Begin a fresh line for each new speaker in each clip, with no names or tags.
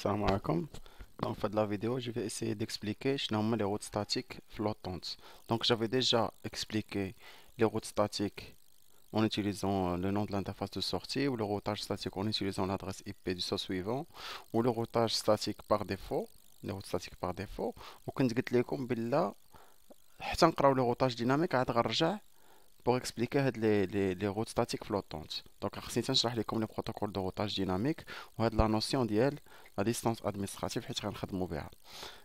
Salam alaikum. Dans la vidéo, je vais essayer d'expliquer les routes statiques flottantes. Donc, j'avais déjà expliqué les routes statiques en utilisant le nom de l'interface de sortie, ou le routage statique en utilisant l'adresse IP du source suivant, ou le routage statique par défaut, les routes statiques par défaut. وكنت قلت لكم بلا حتى نقراو le routage dynamique عاد غنرجع pour expliquer les routes statiques flottantes. Donc, خصني تنشرح لكم les protocoles de routage dynamique وهاد la notion ديال la distance administrative حيت غنخدمو بها.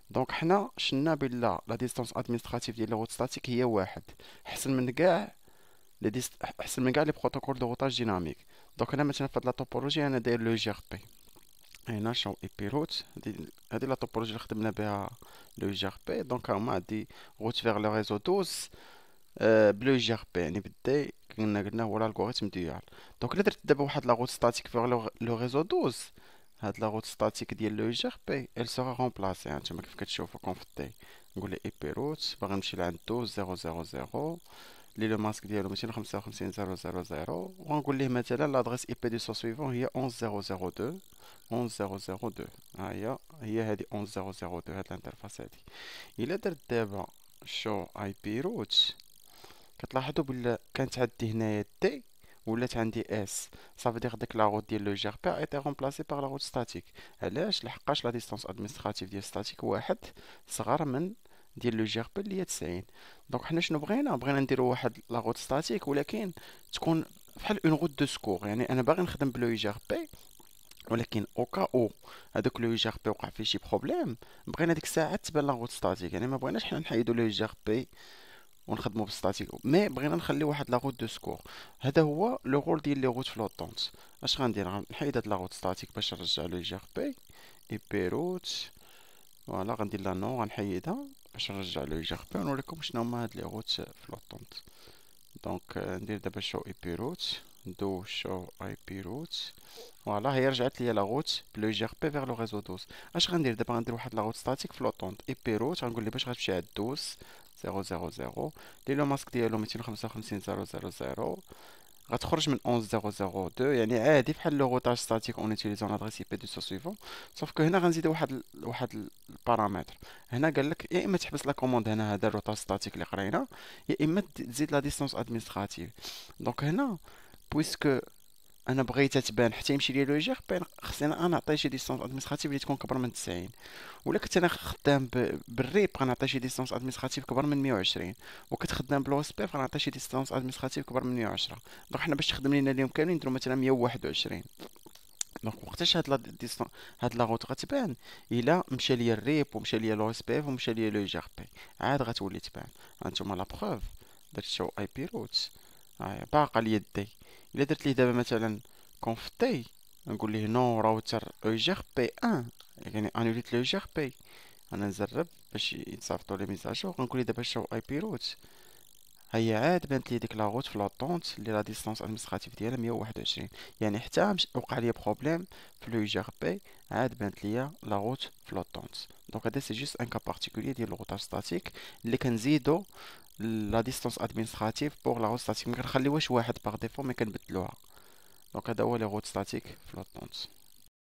دونك حنا شلنا بلا لا ديستانس ادمنستراتيف ديال الروت ستاتيك هي واحد، احسن من كاع احسن من كاع لي بروتوكول دو روتاج ديناميك. دونك هنا مثلا في هاد لا توبولوجي انا داير لو جي ار بي، هنا شو اي بي روت، هادي لا توبولوجي اللي خدمنا بها لو جي ار بي. دونك هما عندي روت فيغ لو ريزو 12 بلو جي ار بي، يعني بالدي قلنا هو الالغوريثم ديال. دونك الا درت دابا واحد لا روت ستاتيك فيغ لو ريزو 12، هاد لا روت ستاتيك ديال لو جي ار بي ال سورا رومبلاسي. هانتوما كيف كتشوفوا كونفتي نقول لي اي بي روت باغي نمشي لعند 12000 اللي لو ماسك ديالو 255000 وغنقول ليه مثلا لادريس اي بي دو سو سويفون هي 11002 11002. هي هادي 11002، هاد الانترفاس هادي. الا درت دابا شو اي بي روت كتلاحظوا بلا كانت عندي هنايا دي ولات عندي اس، صافي دير ديك لا روت ديال لو جي ار بي ايتي رومبلاسي باغ لا روت ستاتيك. علاش؟ لحقاش لا ديستانس ادمنستراتيف ديال ستاتيك واحد صغر من ديال لو جي ار بي اللي هي 90. دونك حنا شنو بغينا نديرو واحد لا روت ستاتيك ولكن تكون بحال اون روت دو سكور. يعني انا باغي نخدم بلو جي ار بي، ولكن اوكا او هذاك لو جي ار بي وقع فيه شي بروبليم، بغينا ديك الساعه تبان لا روت ستاتيك. يعني ما بغيناش حنا نحيدو لو جي ار بي ونخدمو بالستاتيك، مي بغينا نخلي واحد لا روت دو سكور. هذا هو لو رول ديال لي روت فلوطونت. اش غندير؟ غنحيد هاد لا روت ستاتيك باش نرجع لو جي ار بي اي بي روت. فوالا غندير لا نو غنحيدها باش نرجع لو جي ار بي ونوريكم شنو هما هاد لي روت فلوطونت. دونك ندير دابا شو اي بي روت، دو شو اي بي روت. فوالا هي رجعت ليا لا روت بلو جي ار بي فيغ لو ريزو 12. اش غندير دابا؟ غندير واحد لا روت ستاتيك فلوطونت اي بي روت، غنقول لي باش غتمشي عند 12 اللي لو ماسك ديالو 255000 غتخرج من 11002. يعني عادي بحال لو روتاج ستاتيك اون اوتيليزون لادريس اي بي دو سو سويفون، صافي كو هنا غنزيد واحد البارامتر. هنا قال لك يا اما تحبس لا كوموند هنا هذا الروتاج ستاتيك اللي قرينا، يا اما تزيد لا ديستانس ادمنستراتيف. دونك هنا بويسكو انا بغيتها تبان حتى يمشي ليا لو جي ار بي، خصني انا نعطي شي ديستانس ادمنستراتيف اللي تكون كبر من 90. ولا كنت انا خدام بالريب غنعطي شي ديستانس ادمنستراتيف كبر من 120، وكنت خدام بلو اس بي غنعطي شي ديستانس ادمنستراتيف كبر من 110. دونك حنا باش تخدم لينا اليوم كاملين نديرو مثلا 121. دونك وقتاش هاد لا ديستانس هاد لا روت غتبان؟ الا مشى ليا الريب ومشى ليا لو اس بي ومشى ليا لو جي ار بي عاد غتولي تبان. هانتوما لا بروف درت شو اي بي روت، باقا ليا دي. الا درت ليه دابا مثلا كونفتي نقول ليه نو راوتر او جي ار بي 1، يعني انوليت لو جي ار بي. انا نجرب باش يتصافطوا لي ميساجور. غنقول ليه دابا شو اي بي روت، هي عاد بانت لي ديك لا روت فلوطونت اللي لا ديستانس ادمنستراتيف ديالها 121. يعني حتى وقع لي بروبليم في لو جي ار بي عاد بانت ليا لا روت فلوطونت. دونك هذا سي جوست ان كا بارتيكولي ديال الروتاج ستاتيك اللي كنزيدو لا ديستانس ادمنستراتيف بوغ لا روت ستاتيك، ما كنخليوهاش واحد باغ ديفو، ما كنبدلوها. دونك هذا هو لي روت ستاتيك فلوطونت.